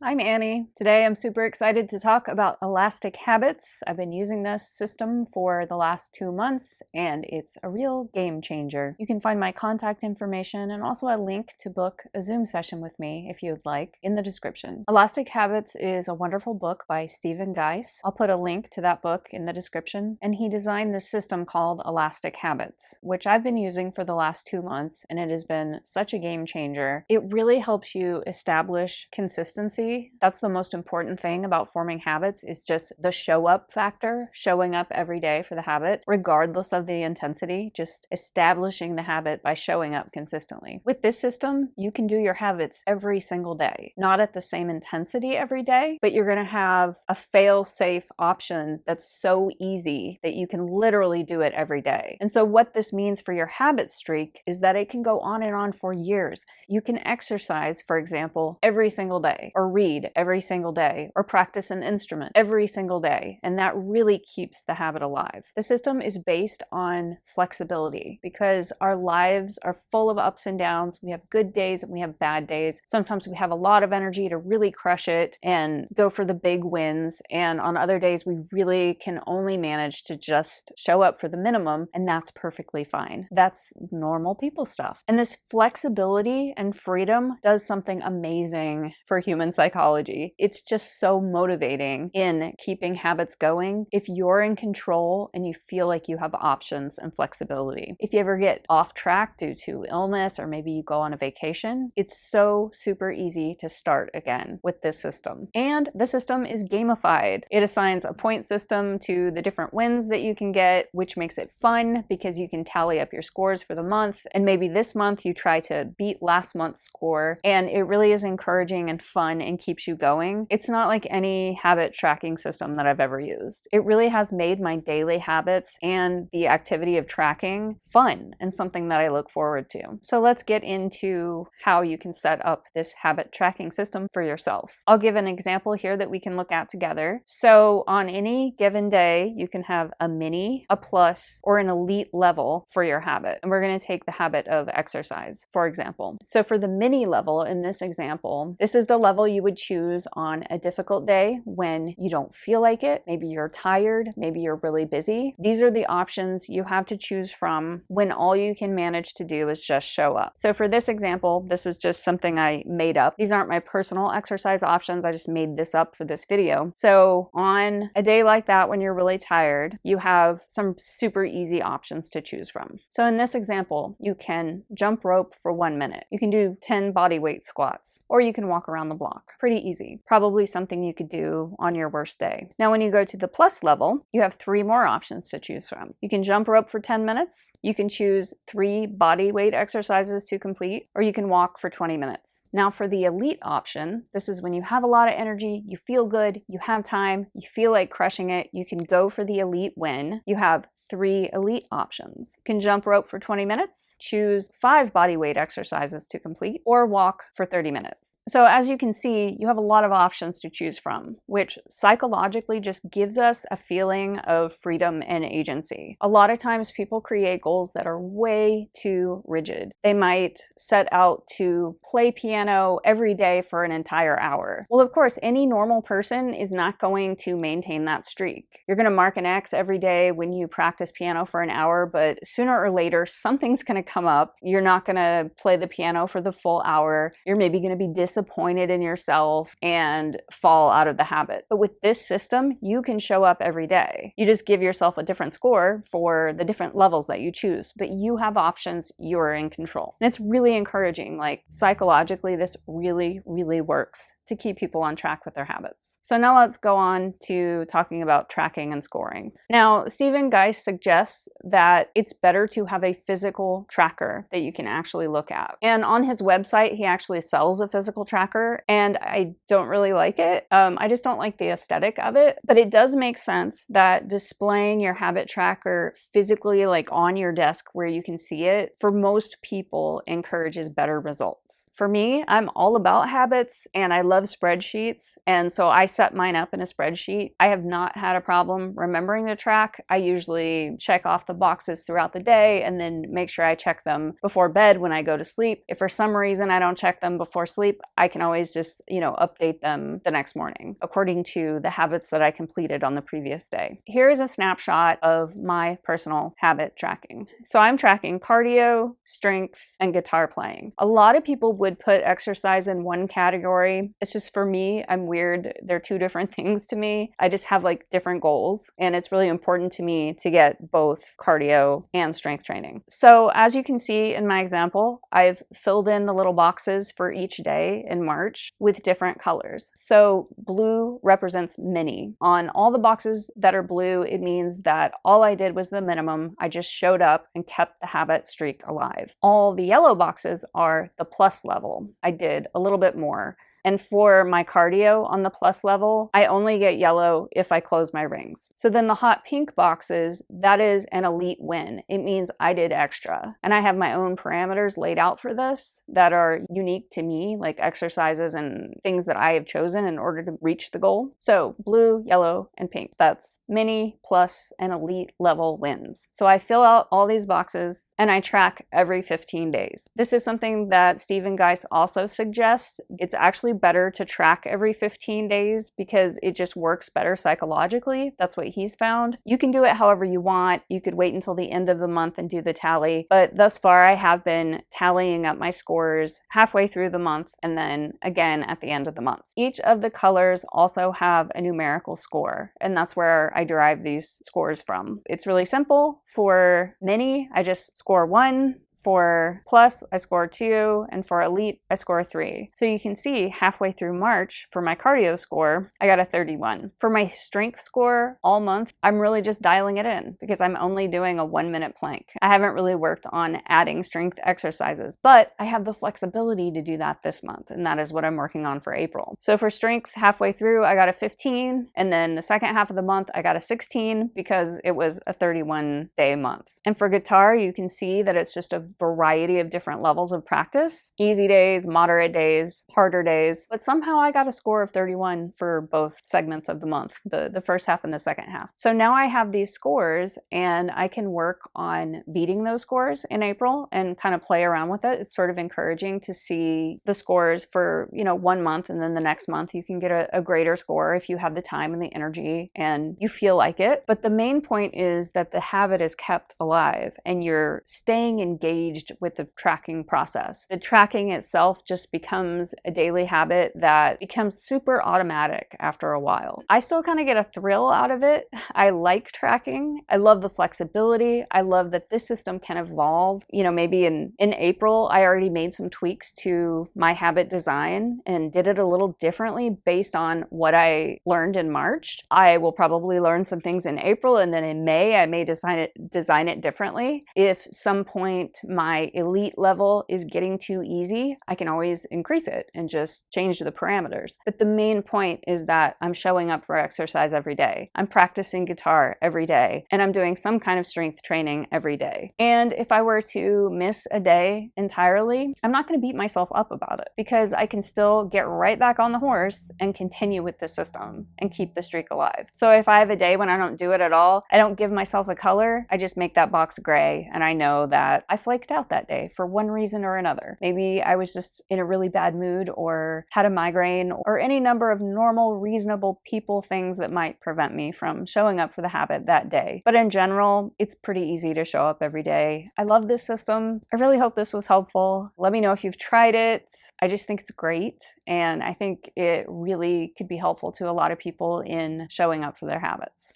I'm Annie. Today I'm super excited to talk about elastic habits. I've been using this system for the last 2 months and it's a real game changer. You can find my contact information and also a link to book a Zoom session with me if you'd like in the description. Elastic Habits is a wonderful book by Stephen Geis. I'll put a link to that book in the description, and he designed this system called Elastic Habits, which I've been using for the last 2 months, and it has been such a game changer. It really helps you establish consistency. That's the most important thing about forming habits, is just the show up factor, showing up every day for the habit, regardless of the intensity, just establishing the habit by showing up consistently. With this system, you can do your habits every single day, not at the same intensity every day, but you're going to have a fail-safe option that's so easy that you can literally do it every day. And so what this means for your habit streak is that it can go on and on for years. You can exercise, for example, every single day, or read every single day, or practice an instrument every single day, and that really keeps the habit alive. The system is based on flexibility because our lives are full of ups and downs. We have good days and we have bad days. Sometimes we have a lot of energy to really crush it and go for the big wins, and on other days we really can only manage to just show up for the minimum, and that's perfectly fine. That's normal people stuff. And this flexibility and freedom does something amazing for human psychology. It's just so motivating in keeping habits going if you're in control and you feel like you have options and flexibility. If you ever get off track due to illness, or maybe you go on a vacation, it's so super easy to start again with this system. And the system is gamified. It assigns a point system to the different wins that you can get, which makes it fun because you can tally up your scores for the month, and maybe this month you try to beat last month's score, and it really is encouraging and fun and keeps you going. It's not like any habit tracking system that I've ever used. It really has made my daily habits and the activity of tracking fun and something that I look forward to. So let's get into how you can set up this habit tracking system for yourself. I'll give an example here that we can look at together. So on any given day, you can have a mini, a plus, or an elite level for your habit. And we're going to take the habit of exercise, for example. So for the mini level in this example, this is the level you would choose on a difficult day when you don't feel like it. Maybe you're tired, maybe you're really busy. These are the options you have to choose from when all you can manage to do is just show up. So for this example, this is just something I made up. These aren't my personal exercise options. I just made this up for this video. So on a day like that, when you're really tired, you have some super easy options to choose from. So in this example, you can jump rope for 1 minute. You can do 10 body weight squats, or you can walk around the block. Pretty easy. Probably something you could do on your worst day. Now, when you go to the plus level, you have 3 more options to choose from. You can jump rope for 10 minutes. You can choose 3 body weight exercises to complete, or you can walk for 20 minutes. Now for the elite option, this is when you have a lot of energy, you feel good, you have time, you feel like crushing it, you can go for the elite win. You have 3 elite options. You can jump rope for 20 minutes, choose 5 body weight exercises to complete, or walk for 30 minutes. So as you can see, you have a lot of options to choose from, which psychologically just gives us a feeling of freedom and agency. A lot of times people create goals that are way too rigid. They might set out to play piano every day for an entire hour. Well, of course, any normal person is not going to maintain that streak. You're going to mark an X every day when you practice piano for an hour, but sooner or later, something's going to come up. You're not going to play the piano for the full hour. You're maybe going to be disappointed in yourself and fall out of the habit. But with this system, you can show up every day. You just give yourself a different score for the different levels that you choose, but you have options, you're in control. And it's really encouraging. Like psychologically, this really, really works to keep people on track with their habits. So now let's go on to talking about tracking and scoring. Now, Stephen Geis suggests that it's better to have a physical tracker that you can actually look at. And on his website, he actually sells a physical tracker, and I don't really like it. I just don't like the aesthetic of it, but it does make sense that displaying your habit tracker physically, like on your desk where you can see it, for most people encourages better results. For me, I'm all about habits, and I love love spreadsheets, and so I set mine up in a spreadsheet. I have not had a problem remembering to track. I usually check off the boxes throughout the day and then make sure I check them before bed when I go to sleep. If for some reason I don't check them before sleep, I can always just, update them the next morning according to the habits that I completed on the previous day. Here is a snapshot of my personal habit tracking. So I'm tracking cardio, strength, and guitar playing. A lot of people would put exercise in one category. It's just, for me, I'm weird. They're two different things to me. I just have like different goals, and it's really important to me to get both cardio and strength training. So as you can see in my example, I've filled in the little boxes for each day in March with different colors. So blue represents mini. On all the boxes that are blue, it means that all I did was the minimum. I just showed up and kept the habit streak alive. All the yellow boxes are the plus level. I did a little bit more. And for my cardio on the plus level, I only get yellow if I close my rings. So then the hot pink boxes, that is an elite win. It means I did extra. And I have my own parameters laid out for this that are unique to me, like exercises and things that I have chosen in order to reach the goal. So blue, yellow, and pink. That's mini, plus, and elite level wins. So I fill out all these boxes and I track every 15 days. This is something that Stephen Geis also suggests. It's actually better to track every 15 days because it just works better psychologically. That's what he's found. You can do it however you want. You could wait until the end of the month and do the tally, but thus far I have been tallying up my scores halfway through the month and then again at the end of the month. Each of the colors also have a numerical score, and that's where I derive these scores from. It's really simple. For mini, I just score 1. For plus, I score 2, and for elite, I score 3. So you can see halfway through March, for my cardio score, I got a 31. For my strength score all month, I'm really just dialing it in because I'm only doing a 1-minute plank. I haven't really worked on adding strength exercises, but I have the flexibility to do that this month, and that is what I'm working on for April. So for strength, halfway through, I got a 15, and then the second half of the month, I got a 16 because it was a 31-day month. And for guitar, you can see that it's just a variety of different levels of practice. Easy days, moderate days, harder days. But somehow I got a score of 31 for both segments of the month, the first half and the second half. So now I have these scores and I can work on beating those scores in April and kind of play around with it. It's sort of encouraging to see the scores for, 1 month, and then the next month you can get a greater score if you have the time and the energy and you feel like it. But the main point is that the habit is kept alive and you're staying engaged with the tracking process. The tracking itself just becomes a daily habit that becomes super automatic after a while. I still kind of get a thrill out of it. I like tracking. I love the flexibility. I love that this system can evolve. Maybe in April, I already made some tweaks to my habit design and did it a little differently based on what I learned in March. I will probably learn some things in April, and then in May, I may design it differently. If some point my elite level is getting too easy, I can always increase it and just change the parameters. But the main point is that I'm showing up for exercise every day. I'm practicing guitar every day, and I'm doing some kind of strength training every day. And if I were to miss a day entirely, I'm not going to beat myself up about it because I can still get right back on the horse and continue with the system and keep the streak alive. So if I have a day when I don't do it at all, I don't give myself a color. I just make that box gray, and I know that I flaked out that day for one reason or another. Maybe I was just in a really bad mood or had a migraine or any number of normal, reasonable people things that might prevent me from showing up for the habit that day. But in general, it's pretty easy to show up every day. I love this system. I really hope this was helpful. Let me know if you've tried it. I just think it's great, and I think it really could be helpful to a lot of people in showing up for their habits.